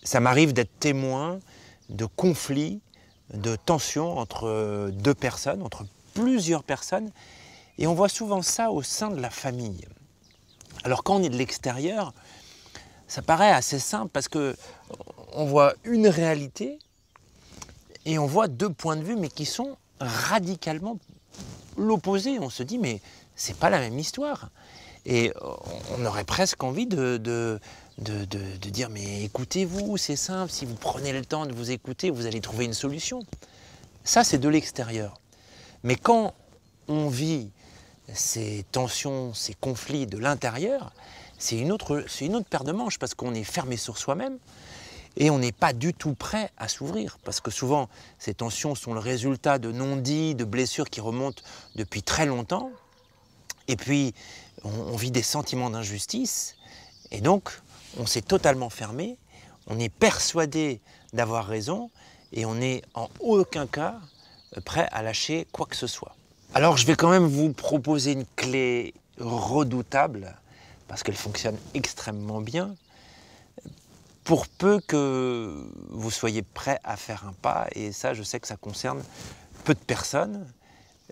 Ça m'arrive d'être témoin de conflits, de tensions entre deux personnes, entre plusieurs personnes, et on voit souvent ça au sein de la famille. Alors quand on est de l'extérieur, ça paraît assez simple parce que on voit une réalité et on voit deux points de vue mais qui sont radicalement l'opposé. On se dit mais c'est pas la même histoire. Et on aurait presque envie de dire mais écoutez-vous, c'est simple, si vous prenez le temps de vous écouter, vous allez trouver une solution. Ça c'est de l'extérieur. Mais quand on vit ces tensions, ces conflits de l'intérieur, c'est une autre paire de manches parce qu'on est fermé sur soi-même et on n'est pas du tout prêt à s'ouvrir. Parce que souvent, ces tensions sont le résultat de non-dits, de blessures qui remontent depuis très longtemps. Et puis, on vit des sentiments d'injustice et donc on s'est totalement fermé, on est persuadé d'avoir raison et on n'est en aucun cas prêt à lâcher quoi que ce soit. Alors je vais quand même vous proposer une clé redoutable, parce qu'elle fonctionne extrêmement bien, pour peu que vous soyez prêt à faire un pas, et ça je sais que ça concerne peu de personnes,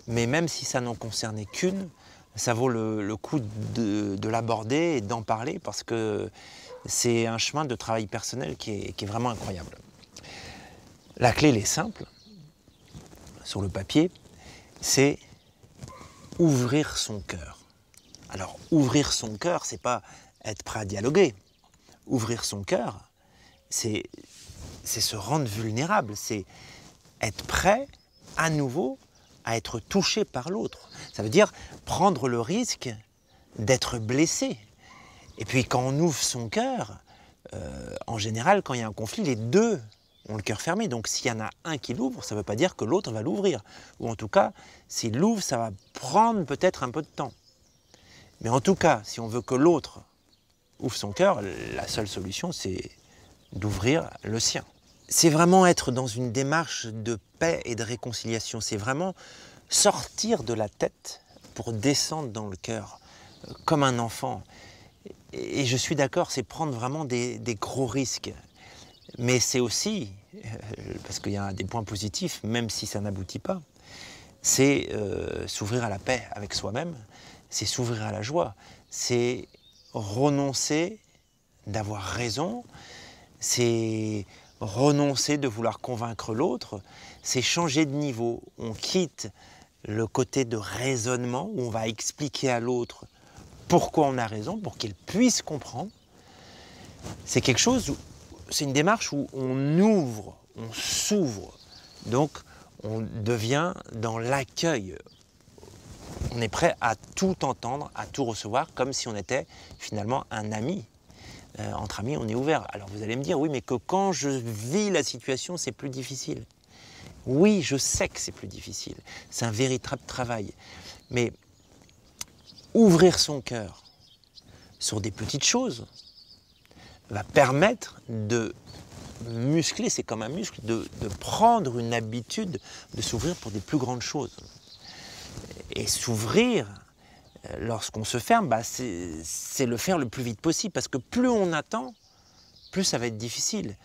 mais même si ça n'en concernait qu'une, ça vaut le coup de l'aborder et d'en parler, parce que c'est un chemin de travail personnel qui est vraiment incroyable. La clé elle est simple, sur le papier, c'est ouvrir son cœur. Alors, ouvrir son cœur, c'est pas être prêt à dialoguer. Ouvrir son cœur, c'est se rendre vulnérable, c'est être prêt à nouveau à être touché par l'autre. Ça veut dire prendre le risque d'être blessé. Et puis quand on ouvre son cœur, en général, quand il y a un conflit, les deux ont le cœur fermé. Donc s'il y en a un qui l'ouvre, ça ne veut pas dire que l'autre va l'ouvrir. Ou en tout cas, s'il l'ouvre, ça va prendre peut-être un peu de temps. Mais en tout cas, si on veut que l'autre ouvre son cœur, la seule solution, c'est d'ouvrir le sien. C'est vraiment être dans une démarche de paix et de réconciliation. C'est vraiment sortir de la tête pour descendre dans le cœur, comme un enfant. Et je suis d'accord, c'est prendre vraiment des gros risques. Mais c'est aussi, parce qu'il y a des points positifs, même si ça n'aboutit pas, c'est s'ouvrir à la paix avec soi-même, c'est s'ouvrir à la joie, c'est renoncer d'avoir raison, c'est renoncer de vouloir convaincre l'autre, c'est changer de niveau. On quitte le côté de raisonnement où on va expliquer à l'autre pourquoi on a raison, pour qu'il puisse comprendre. C'est quelque chose, c'est une démarche où on ouvre, on s'ouvre. Donc on devient dans l'accueil. On est prêt à tout entendre, à tout recevoir, comme si on était finalement un ami. Entre amis, on est ouvert. Alors vous allez me dire, oui, mais que quand je vis la situation, c'est plus difficile. Oui, je sais que c'est plus difficile. C'est un véritable travail. Mais ouvrir son cœur sur des petites choses va permettre de muscler, c'est comme un muscle, de prendre une habitude de s'ouvrir pour des plus grandes choses. Et s'ouvrir, lorsqu'on se ferme, c'est le faire le plus vite possible, parce que plus on attend, plus ça va être difficile.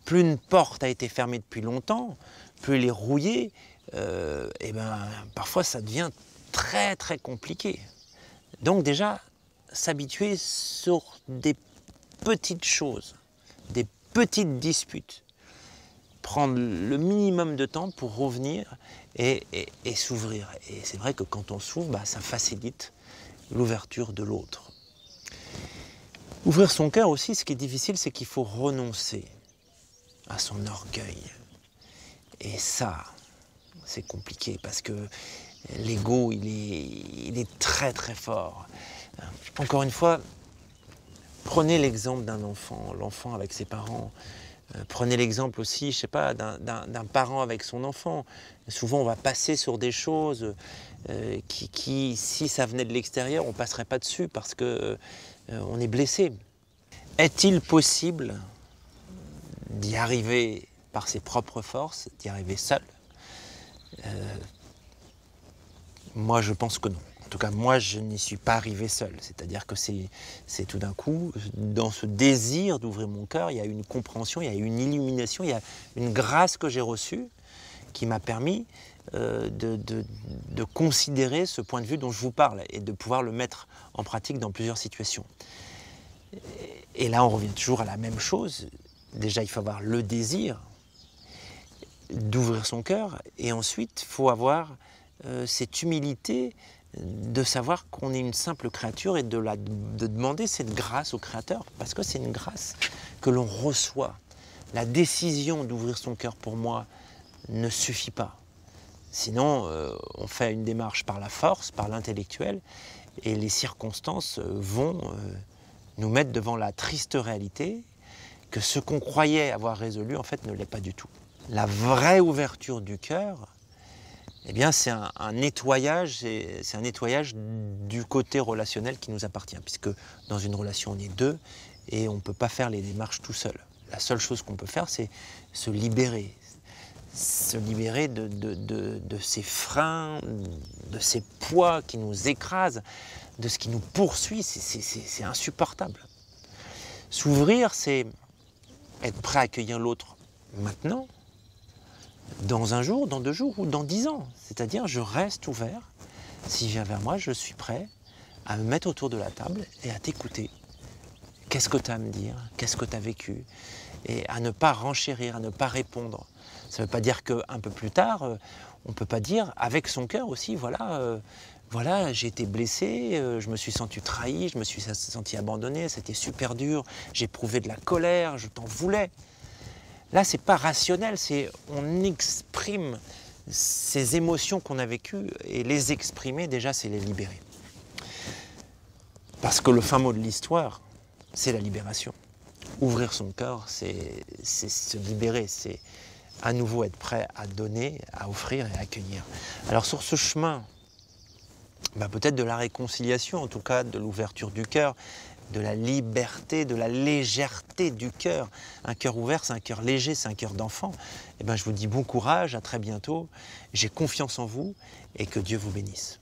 Plus une porte a été fermée depuis longtemps, plus elle est rouillée, et parfois ça devient très très compliqué. Donc déjà, s'habituer sur des petites choses, des petites disputes, prendre le minimum de temps pour revenir et s'ouvrir. Et c'est vrai que quand on s'ouvre, ça facilite l'ouverture de l'autre. Ouvrir son cœur aussi, ce qui est difficile, c'est qu'il faut renoncer à son orgueil. Et ça, c'est compliqué parce que l'ego, il est très très fort. Encore une fois, prenez l'exemple d'un enfant, l'enfant avec ses parents. Prenez l'exemple aussi, je sais pas, d'un parent avec son enfant. Souvent, on va passer sur des choses qui, si ça venait de l'extérieur, on ne passerait pas dessus parce qu'on est blessé. Est-il possible d'y arriver par ses propres forces, d'y arriver seul? Moi, je pense que non. En tout cas, moi, je n'y suis pas arrivé seul. C'est-à-dire que c'est tout d'un coup, dans ce désir d'ouvrir mon cœur, il y a une compréhension, il y a une illumination, il y a une grâce que j'ai reçue qui m'a permis de considérer ce point de vue dont je vous parle et de pouvoir le mettre en pratique dans plusieurs situations. Et là, on revient toujours à la même chose. Déjà, il faut avoir le désir d'ouvrir son cœur et ensuite, il faut avoir cette humilité de savoir qu'on est une simple créature et de demander cette grâce au Créateur, parce que c'est une grâce que l'on reçoit. La décision d'ouvrir son cœur pour moi ne suffit pas. Sinon, on fait une démarche par la force, par l'intellectuel, et les circonstances vont nous mettre devant la triste réalité que ce qu'on croyait avoir résolu, en fait, ne l'est pas du tout. La vraie ouverture du cœur, eh bien, c'est un nettoyage, c'est un nettoyage du côté relationnel qui nous appartient, puisque dans une relation, on est deux et on ne peut pas faire les démarches tout seul. La seule chose qu'on peut faire, c'est se libérer de ces freins, de ces poids qui nous écrasent, de ce qui nous poursuit, c'est insupportable. S'ouvrir, c'est être prêt à accueillir l'autre maintenant, dans un jour, dans 2 jours ou dans 10 ans. C'est-à-dire, je reste ouvert. S'il vient vers moi, je suis prêt à me mettre autour de la table et à t'écouter. Qu'est-ce que tu as à me dire? Qu'est-ce que tu as vécu? Et à ne pas renchérir, à ne pas répondre. Ça ne veut pas dire qu'un peu plus tard, on ne peut pas dire avec son cœur aussi, voilà, j'ai été blessé, je me suis senti trahi, je me suis senti abandonné, c'était super dur, j'ai éprouvé de la colère, je t'en voulais. Là, c'est pas rationnel, on exprime ces émotions qu'on a vécues et les exprimer, déjà, c'est les libérer. Parce que le fin mot de l'histoire, c'est la libération. Ouvrir son cœur, c'est se libérer, c'est à nouveau être prêt à donner, à offrir et à accueillir. Alors sur ce chemin, peut-être de la réconciliation, en tout cas de l'ouverture du cœur, de la liberté, de la légèreté du cœur. Un cœur ouvert, c'est un cœur léger, c'est un cœur d'enfant. Je vous dis bon courage, à très bientôt. J'ai confiance en vous et que Dieu vous bénisse.